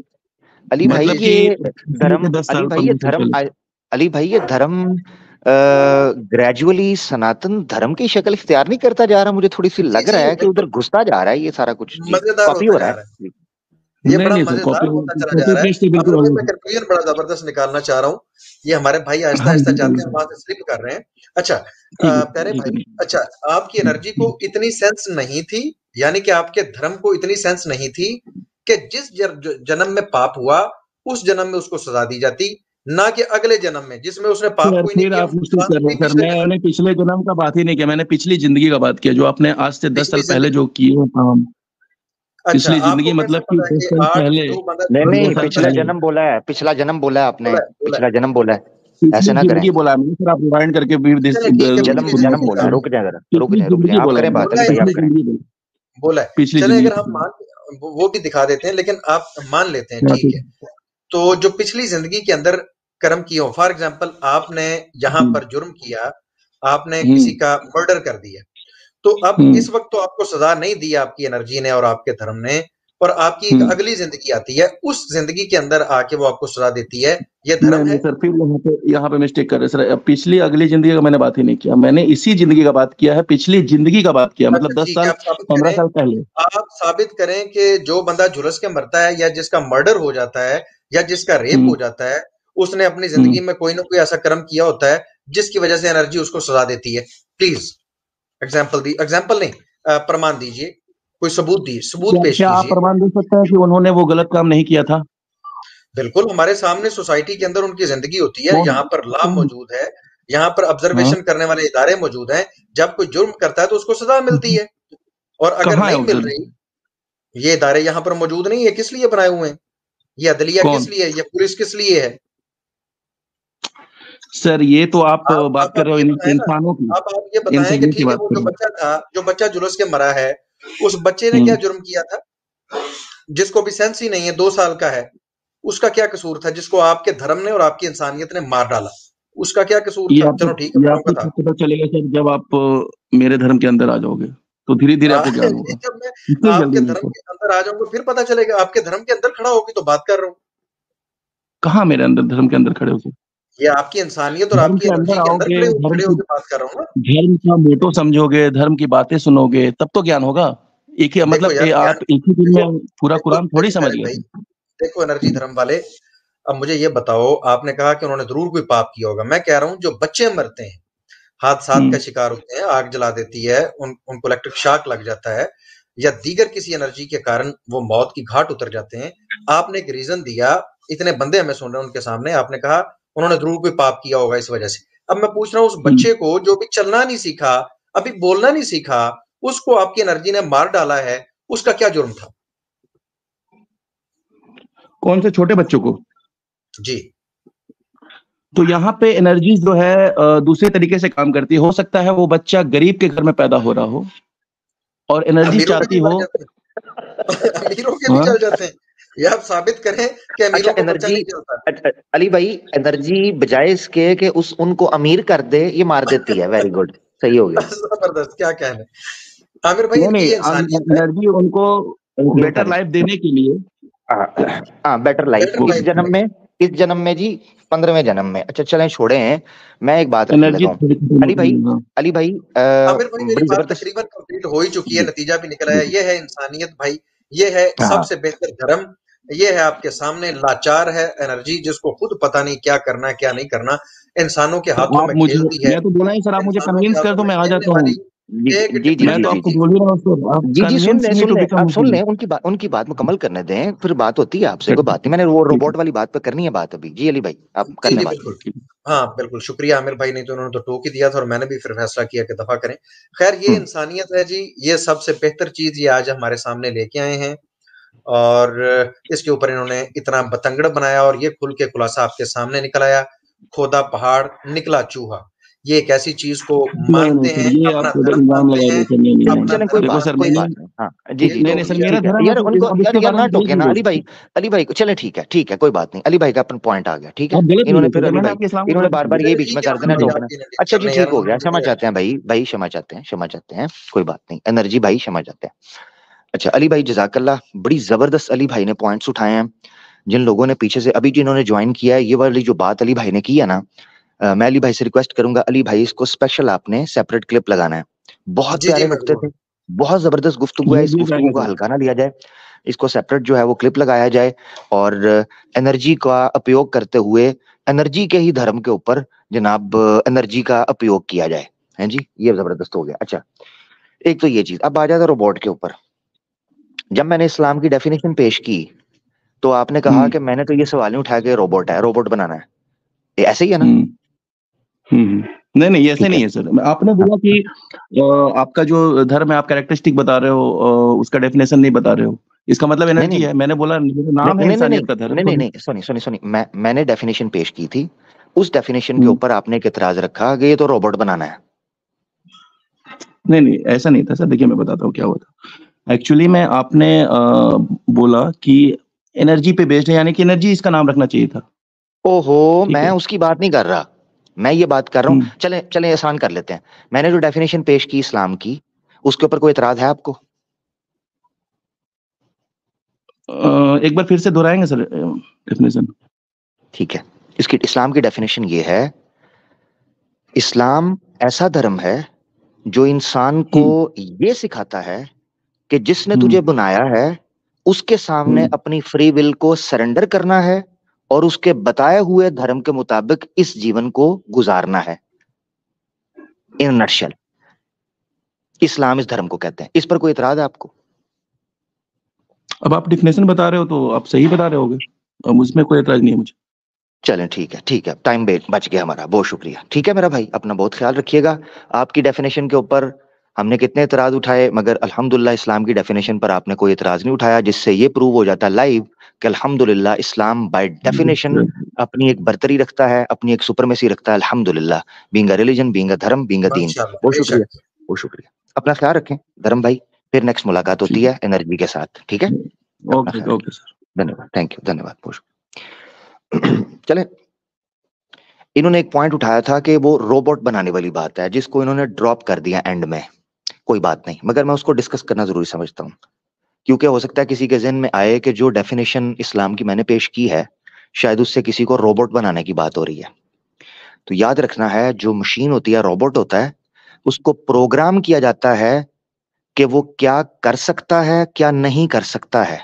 Speaker 1: अली भाई
Speaker 3: जी
Speaker 2: मतलब
Speaker 3: जी।
Speaker 2: कि
Speaker 1: ये
Speaker 2: पिछले
Speaker 1: धर्म,
Speaker 2: के 10
Speaker 1: अली
Speaker 2: साल
Speaker 1: भाई ये
Speaker 2: 15 साल
Speaker 1: धर्म,
Speaker 2: पहले।
Speaker 1: अली भाई ये धर्म ग्रेजुअली सनातन धर्म की शक्ल इख्तियार नहीं करता जा रहा? मुझे थोड़ी सी
Speaker 3: जी
Speaker 1: लग
Speaker 3: जी,
Speaker 1: रहा है कि उधर
Speaker 3: बिल्कुल
Speaker 1: घुसता जा रहा है ये सारा कुछ जी,
Speaker 3: मजेदार
Speaker 1: कॉपी
Speaker 3: होता
Speaker 1: हो रहा
Speaker 3: जा
Speaker 1: है
Speaker 3: रहा है।
Speaker 1: जी।
Speaker 3: ये
Speaker 2: नहीं
Speaker 3: बड़ा
Speaker 2: नहीं सर,
Speaker 3: मजेदार होता चला जा
Speaker 2: कॉपी
Speaker 3: रहा है।
Speaker 2: पेस्ट से
Speaker 3: अब
Speaker 2: बिल्कुल
Speaker 3: अभी
Speaker 2: अलग
Speaker 3: मैं
Speaker 2: है।
Speaker 3: कंक्लूजन बड़ा जबरदस्त निकालना चाह रहा हूँ। ये हमारे भाई आहिस्ता
Speaker 2: हाँ
Speaker 3: आहिस्ता
Speaker 2: जी
Speaker 3: जाते हैं,
Speaker 2: बोलिए।
Speaker 3: वहां से स्लिप कर रहे हैं। अच्छा,
Speaker 2: ठीक है
Speaker 3: प्यारे
Speaker 2: ठीक
Speaker 3: भाई,
Speaker 2: है।
Speaker 3: अच्छा, आपकी एनर्जी को इतनी सेंस नहीं थी, यानी कि आपके धर्म को इतनी सेंस नहीं थी कि जिस जन्म में पाप हुआ, उस जन्म में उसको सजा दी जाती, ना कि अगले जन्म में जिसमें उसने पाप
Speaker 2: सर
Speaker 3: कोई नहीं
Speaker 2: फिर
Speaker 3: किया,
Speaker 2: आप
Speaker 3: उसको
Speaker 2: मुश्किल
Speaker 3: सजा
Speaker 2: कर रहे
Speaker 3: मिली
Speaker 2: हैं सर,
Speaker 3: पिछले जन्म
Speaker 2: मैंने
Speaker 3: में।
Speaker 2: पिछले जन्म का बात ही नहीं किया, मैंने पिछली जिंदगी का बात किया, जो आपने आज से 10
Speaker 3: पिछली
Speaker 2: साल पहले
Speaker 3: जिंदगी,
Speaker 2: जो किए काम।
Speaker 3: अच्छा,
Speaker 2: पिछली
Speaker 3: आपको
Speaker 2: जिंदगी
Speaker 3: कैसे
Speaker 2: मतलब कि
Speaker 3: पता है
Speaker 2: 10
Speaker 3: कि
Speaker 2: साल
Speaker 3: आठ
Speaker 2: पहले,
Speaker 3: दो बंदा
Speaker 1: नहीं
Speaker 3: दो
Speaker 2: 15
Speaker 1: नहीं,
Speaker 2: साल
Speaker 3: साल
Speaker 1: पिछला
Speaker 3: पहले
Speaker 2: पहले।
Speaker 1: जन्म बोला है, पिछला जन्म बोला है आपने,
Speaker 3: बोला है, बोला है।
Speaker 1: पिछला जन्म बोला है। ऐसे
Speaker 2: पिछली
Speaker 1: ना करें।
Speaker 2: जिंदगी बोला मैंने सर, आप रिवाइंड करके भी
Speaker 3: चले ठीक है,
Speaker 1: जन्म
Speaker 3: पिछली
Speaker 1: जन्म
Speaker 3: जिंदगी
Speaker 1: बोला
Speaker 3: का
Speaker 1: है, रुक जाए जरा,
Speaker 2: पिछली
Speaker 1: रुक जाए,
Speaker 2: जिंदगी
Speaker 1: आप
Speaker 2: बोला
Speaker 1: करें
Speaker 2: मैंने,
Speaker 1: बात,
Speaker 3: बोला
Speaker 1: अली
Speaker 3: है,
Speaker 1: भाई आप
Speaker 2: पिछली
Speaker 1: करें।
Speaker 2: जिंदगी बोला।
Speaker 3: बोला है।
Speaker 2: पिछली
Speaker 3: चले,
Speaker 2: जिंदगी
Speaker 3: अगर हम
Speaker 2: की।
Speaker 3: मान, वो भी दिखा देते हैं, लेकिन आप मान लेते हैं,
Speaker 2: हाँ,
Speaker 3: ठीक
Speaker 2: ठीक
Speaker 3: है।
Speaker 2: है।
Speaker 3: तो जो पिछली जिंदगी के अंदर कर्म किए हो, फॉर एग्जाम्पल आपने यहाँ
Speaker 2: हम्म
Speaker 3: पर जुर्म किया, आपने किसी
Speaker 2: हम्म
Speaker 3: का मर्डर कर दिया, तो अब इस वक्त तो आपको सजा नहीं दी आपकी एनर्जी ने और आपके धर्म ने, और आपकी एक अगली जिंदगी आती है, उस जिंदगी के अंदर आके वो आपको सजा देती है। ये धर्म है
Speaker 2: सर, फिर यहाँ पे मिस्टेक कर रहे सर। पिछली अगली जिंदगी का मैंने बात ही नहीं किया, मैंने इसी जिंदगी का बात किया है, पिछली जिंदगी का बात किया, मतलब 10 साल 15 साल पहले।
Speaker 3: आप साबित करें कि जो बंदा झुलस के मरता है या जिसका मर्डर हो जाता है या जिसका रेप हो जाता है, उसने अपनी जिंदगी में कोई ना कोई ऐसा कर्म किया होता है जिसकी वजह से एनर्जी उसको सजा देती है। प्लीज एग्जाम्पल नहीं, प्रमाण दीजिए, कोई सबूत पेश कीजिए।
Speaker 2: आप प्रमाण दे सकते हैं कि उन्होंने वो गलत काम नहीं किया था?
Speaker 3: बिल्कुल, हमारे सामने सोसाइटी के अंदर उनकी जिंदगी होती है, यहाँ पर लॉ मौजूद है, यहाँ पर ऑब्जर्वेशन करने वाले इदारे मौजूद हैं। जब कोई जुर्म करता है तो उसको सजा मिलती है, और अगर नहीं मिल रही, ये इदारे यहाँ पर मौजूद नहीं है, किस लिए बनाए हुए हैं? ये अदलिया किस लिए है? ये पुलिस किस लिए है?
Speaker 2: सर ये तो आप बात कर रहे हो इंसानों की।
Speaker 3: अब आप ये बताएं कि ठीक है, वो जो बच्चा जुलूस के मरा है, उस बच्चे ने क्या जुर्म किया था? जिसको भी सेंस ही नहीं है, 2 साल का है, उसका क्या कसूर था जिसको आपके धर्म ने और आपकी इंसानियत ने मार डाला? उसका क्या कसूर था? चलो ठीक है,
Speaker 2: पता चलेगा सर जब आप मेरे धर्म के अंदर आ जाओगे, तो धीरे-धीरे आपको ज्ञान होगा।
Speaker 3: जब मैं आपके धर्म के अंदर आ जाऊंगा फिर पता चलेगा। आपके धर्म के अंदर खड़ा होगी तो बात कर रहा हूँ।
Speaker 2: कहाँ मेरे अंदर धर्म के अंदर खड़े हो?
Speaker 3: ये आपकी इंसानियत और आपकी एनर्जी के अंदर खड़े होकर बात कर रहा हूँ ना।
Speaker 2: धर्म का मोटो समझोगे, धर्म की बातें सुनोगे, तब तो ज्ञान होगा। एक ही मतलब आप एक ही दिन में पूरा कुरान थोड़ी समझ गए।
Speaker 3: देखो एनर्जी धर्म वाले, अब मुझे ये बताओ, आपने कहा कि उन्होंने जरूर कोई पाप किया होगा। मैं कह रहा हूँ जो बच्चे मरते हैं, हादसात का शिकार होते हैं, आग जला देती है, उनको इलेक्ट्रिक शॉक लग जाता है, या दीगर किसी एनर्जी के कारण वो मौत की घाट उतर जाते हैं। आपने एक रीजन दिया, इतने बंदे हमें सुन रहे हैं उनके सामने, आपने कहा उन्होंने जरूर कोई पाप किया होगा इस वजह से। अब मैं पूछ रहा हूँ, उस बच्चे को जो भी चलना नहीं सीखा, अभी बोलना नहीं सीखा, उसको आपकी एनर्जी ने मार डाला है, उसका क्या जुर्म था?
Speaker 2: कौन से छोटे बच्चों को?
Speaker 3: जी,
Speaker 2: तो यहाँ पे एनर्जी जो है दूसरे तरीके से काम करती है। हो सकता है वो बच्चा गरीब के घर में पैदा हो रहा हो और एनर्जी चाहती हो।
Speaker 3: अमीरों के भी चल जाते हैं, ये आप साबित करें कि अमीरों को बच्चा नहीं चलता।
Speaker 1: अली भाई, एनर्जी बजाय इसके कि उनको अमीर कर दे, ये मार देती है। वेरी गुड, सही हो गया।
Speaker 3: जबरदस्त, क्या कहना आमिर भाई।
Speaker 2: एनर्जी उनको बेटर लाइफ देने के लिए,
Speaker 1: बेटर लाइफ इस जन्म में जी, 15वें जन्म में। अच्छा चलें, छोड़े हैं, मैं एक बात रख लेता हूँ। अली भाई
Speaker 3: आमिर भाई, मेरी बात तकरीबन कंप्लीट हो ही चुकी है, नतीजा भी निकला है। ये है इंसानियत भाई, ये है सबसे बेहतर धर्म, ये है आपके सामने। लाचार है एनर्जी, जिसको खुद पता नहीं क्या करना है क्या नहीं करना, इंसानों के हाथों में खेलती है।
Speaker 2: मैं तो बोला ही सर, आप मुझे कन्विंस कर दो, मैं आ जाता हूँ।
Speaker 1: मैं तो आपको बोल रहा हूँ, जी सुन लें, उनकी बात मुकम्मल करने दें, फिर बात होती है आपसे। कोई बात नहीं, मैंने वो रोबोट वाली बात पे करनी है बात अभी। जी अली भाई, आप करने बात।
Speaker 3: हाँ बिल्कुल, शुक्रिया आमिर भाई, नहीं तो उन्होंने तो टोक ही दिया था और मैंने भी फिर फैसला किया कि दफा करें। खैर, ये इंसानियत है जी, ये सबसे बेहतर चीज ये आज हमारे सामने लेके आए हैं, और इसके ऊपर इन्होंने इतना बतंगड़ बनाया और ये खुल के खुलासा आपके सामने निकल आया। खोदा पहाड़ निकला चूहा, ये एक ऐसी चीज को मानते हैं, अपना धर्म मानते हैं।
Speaker 1: यार ना टोके ना अली भाई, चले ठीक है, कोई बात नहीं। अली भाई का अपन पॉइंट आ गया, ठीक है। इन्होंने बार बार ये बीच में कर देना, टोकना। अच्छा जी, ठीक हो गया, क्षमा चाहते हैं भाई, क्षमा चाहते हैं, कोई बात नहीं। एनर्जी भाई क्षमा चाहते हैं। अच्छा अली भाई, जज़ाकल्लाह, बड़ी जबरदस्त अली भाई ने पॉइंट्स उठाए हैं। जिन लोगों ने पीछे से अभी जिन्होंने ज्वाइन किया है, ये वाली जो बात अली भाई ने की है ना, मैं अली भाई से रिक्वेस्ट करूंगा, अली भाई इसको स्पेशल आपने सेपरेट क्लिप लगाना है। बहुत प्यारे नुक्ते थे, बहुत जबरदस्त गुफ्तगू है, इस गुफ्तगू को हल्का ना लिया जाए, इसको सेपरेट जो है वो क्लिप लगाया जाए, और एनर्जी का उपयोग करते हुए एनर्जी के ही धर्म के ऊपर जनाब एनर्जी का उपयोग किया जाए। है जी, ये जबरदस्त हो गया। अच्छा, एक तो ये चीज। अब आ जाता रोबोट के ऊपर। जब मैंने इस्लाम की डेफिनेशन पेश की तो आपने कहा कि मैंने तो ये सवाल नहीं उठाया कि रोबोट बनाना है, ऐसे ही है ना?
Speaker 2: नहीं ऐसे नहीं है सर। आपने बोला कि आपका जो धर्म है, आप कैरेक्टरिस्टिक बता रहे हो, उसका डेफिनेशन नहीं बता रहे हो, इसका मतलब एनर्जी है। मैंने बोला नाम है इंसानियत का धर्म।
Speaker 1: नहीं, सुनी, मैंने डेफिनेशन पेश की थी, उस डेफिनेशन के ऊपर आपने एक एतराज रखा कि ये तो रोबोट बनाना है।
Speaker 2: नहीं ऐसा नहीं था सर। देखिए मैं बताता हूँ क्या हुआ था। एक्चुअली में आपने बोला कि एनर्जी पे बेस्ड है, यानी कि एनर्जी इसका नाम रखना चाहिए था।
Speaker 1: ओहो, मैं उसकी बात नहीं कर रहा, मैं ये बात कर रहा हूँ। चले आसान कर लेते हैं। मैंने जो डेफिनेशन पेश की इस्लाम की, उसके ऊपर कोई इतराज है आपको?
Speaker 2: एक बार फिर से दोहराएंगे सर डेफिनेशन?
Speaker 1: ठीक है, इसकी इस्लाम की डेफिनेशन ये है, इस्लाम ऐसा धर्म है जो इंसान को ये सिखाता है कि जिसने तुझे बनाया है उसके सामने अपनी फ्री विल को सरेंडर करना है और उसके बताए हुए धर्म के मुताबिक इस जीवन को गुजारना है। इन नटशेल इस्लाम इस धर्म को कहते हैं। इस पर कोई इतराज है आपको?
Speaker 2: अब आप डेफिनेशन बता रहे हो तो आप सही बता रहे होगे, अब उसमें कोई एतराज नहीं है मुझे।
Speaker 1: चलें ठीक है, टाइम बच गया हमारा, बहुत शुक्रिया। ठीक है मेरा भाई, अपना बहुत ख्याल रखिएगा। आपकी डेफिनेशन के ऊपर हमने कितने इतराज उठाए, मगर अल्हम्दुलिल्लाह इस्लाम की डेफिनेशन पर आपने कोई इतराज नहीं उठाया, जिससे ये प्रूव हो जाता लाइव कि अल्हम्दुलिल्लाह इस्लाम बाय डेफिनेशन अपनी एक बर्तरी रखता है, अपनी एक सुपरमेसी रखता है। अल्हम्दुलिल्लाह, being a religion, being a धर्म, बीइंग अ दीन।
Speaker 3: माशाल्लाह,
Speaker 1: बहुत
Speaker 3: बेशक।
Speaker 1: शुक्रिया, बहुत शुक्रिया। अपना ख्याल रखें धर्म भाई, फिर नेक्स्ट मुलाकात होती है एनर्जी के साथ। ठीक है, अपना ख्याल
Speaker 2: ओके
Speaker 1: रखें।
Speaker 2: सर,
Speaker 1: धन्यवाद, थैंक यू, धन्यवाद, बहुत शुक्रिया। चलें, इन्होंने एक पॉइंट उठाया था कि वो रोबोट बनाने वाली बात है, जिसको इन्होंने ड्रॉप कर दिया एंड में। कोई बात नहीं, मगर मैं उसको डिस्कस करना जरूरी समझता हूँ, क्योंकि हो सकता है किसी के जहन में आए कि जो डेफिनेशन इस्लाम की मैंने पेश की है, शायद उससे किसी को रोबोट बनाने की बात हो रही है। तो याद रखना है, जो मशीन होती है, रोबोट होता है, उसको प्रोग्राम किया जाता है कि वो क्या कर सकता है, क्या नहीं कर सकता है।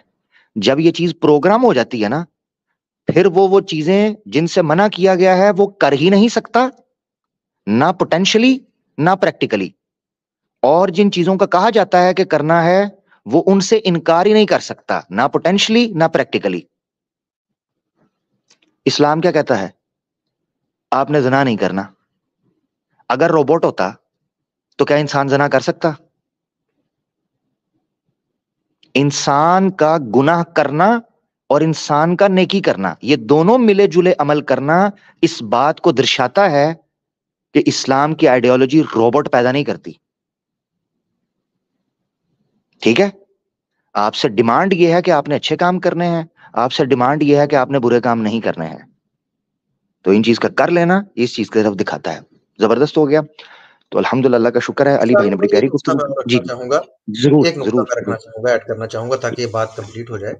Speaker 1: जब ये चीज प्रोग्राम हो जाती है ना, फिर वो चीजें जिनसे मना किया गया है वो कर ही नहीं सकता, ना पोटेंशियली ना प्रैक्टिकली। और जिन चीजों का कहा जाता है कि करना है, वो उनसे इनकार ही नहीं कर सकता, ना पोटेंशियली ना प्रैक्टिकली। इस्लाम क्या कहता है? आपने ज़िना नहीं करना। अगर रोबोट होता तो क्या इंसान ज़िना कर सकता? इंसान का गुनाह करना और इंसान का नेकी करना, ये दोनों मिले जुले अमल करना, इस बात को दर्शाता है कि इस्लाम की आइडियोलॉजी रोबोट पैदा नहीं करती। ठीक है, आपसे डिमांड यह है कि आपने अच्छे काम करने हैं, आपसे डिमांड यह है कि आपने बुरे काम नहीं करने हैं। तो इन चीज का कर लेना इस चीज की तरफ दिखाता है। जबरदस्त हो गया। तो अल्हम्दुलिल्लाह का शुक्र है, अली भाई ने बड़ी प्यारी
Speaker 3: एक नुक्ता
Speaker 1: गुफ्तगू
Speaker 3: मैं
Speaker 1: की।
Speaker 3: और
Speaker 1: जी
Speaker 3: रखना चाहूंगा,
Speaker 1: जरूर
Speaker 3: एक नुक्ता
Speaker 1: जरूर
Speaker 3: मैं रखना
Speaker 1: जरूर।
Speaker 3: चाहूंगा, ऐड करना चाहूंगा ताकि ये बात कंप्लीट हो जाए।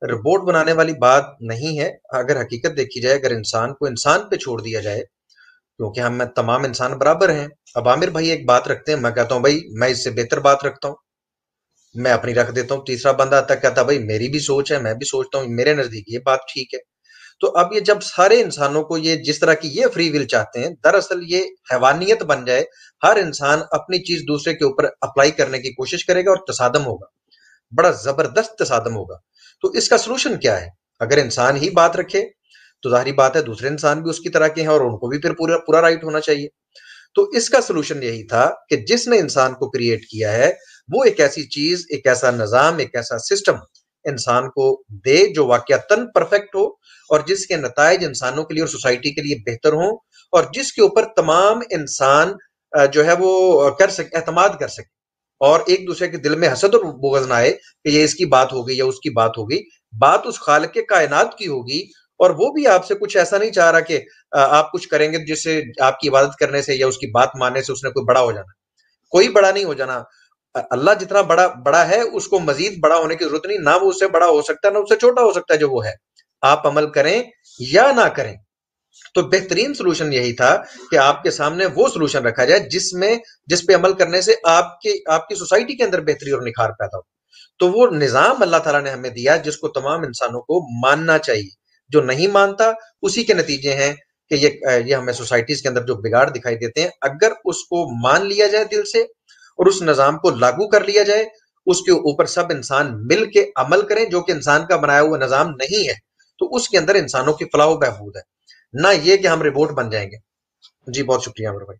Speaker 3: रिपोर्ट बनाने वाली बात नहीं है। अगर हकीकत देखी जाए, अगर इंसान को इंसान पे छोड़ दिया जाए, क्योंकि हम में तमाम इंसान बराबर हैं। अब आमिर भाई एक बात रखते हैं, मैं कहता हूँ भाई मैं इससे बेहतर बात रखता हूँ, मैं अपनी रख देता हूँ। तीसरा बंदा आता कहता भाई मेरी भी सोच है, मैं भी सोचता हूँ, मेरे नजदीक ये बात ठीक है। तो अब ये जब सारे इंसानों को ये जिस तरह की ये फ्री विल चाहते हैं, दरअसल ये हैवानियत बन जाए। हर इंसान अपनी चीज दूसरे के ऊपर अप्लाई करने की कोशिश करेगा और तसादम होगा, बड़ा जबरदस्त तसादम होगा। तो इसका सोल्यूशन क्या है? अगर इंसान ही बात रखे तो जाहिर बात है दूसरे इंसान भी उसकी तरह के हैं और उनको भी फिर पूरा पूरा राइट होना चाहिए। तो इसका सोल्यूशन यही था कि जिसने इंसान को क्रिएट किया है, वो एक ऐसी चीज, एक ऐसा निजाम, एक ऐसा सिस्टम इंसान को दे जो वाकयातन परफेक्ट हो और जिसके नताइज इंसानों के लिए और सोसाइटी के लिए बेहतर हो, और जिसके ऊपर तमाम इंसान जो है वो कर सके, एतमाद कर सके, और एक दूसरे के दिल में हसद और बुग़्ज़ ना आए कि ये इसकी बात हो गई या उसकी बात हो गई। बात उस खालिक के कायनात की होगी, और वो भी आपसे कुछ ऐसा नहीं चाह रहा कि आप कुछ करेंगे जिससे आपकी इबादत करने से या उसकी बात मानने से उसने कोई बड़ा हो जाना। कोई बड़ा नहीं हो जाना। अल्लाह जितना बड़ा बड़ा है, उसको मजीद बड़ा होने की जरूरत नहीं। ना वो उससे बड़ा हो सकता है, ना उससे छोटा हो सकता है जो वो है। आप अमल करें या ना करें, तो बेहतरीन सोल्यूशन यही था कि आपके सामने वो सोल्यूशन रखा जाए जिस पे अमल करने से आपकी सोसाइटी के अंदर बेहतरी और निखार पैदा हो। तो वो निजाम अल्लाह ताला ने हमें दिया, जिसको तमाम इंसानों को मानना चाहिए। जो नहीं मानता, उसी के नतीजे हैं कि ये हमें सोसाइटीज के अंदर जो बिगाड़ दिखाई देते हैं। अगर उसको मान लिया जाए दिल से और उस निजाम को लागू कर लिया जाए, उसके ऊपर सब इंसान मिल के अमल करें, जो कि इंसान का बनाया हुआ निजाम नहीं है, तो उसके अंदर इंसानों की फलाह बहबूद है, ना ये कि हम रिबोट बन जाएंगे। जी बहुत शुक्रिया मेरे भाई।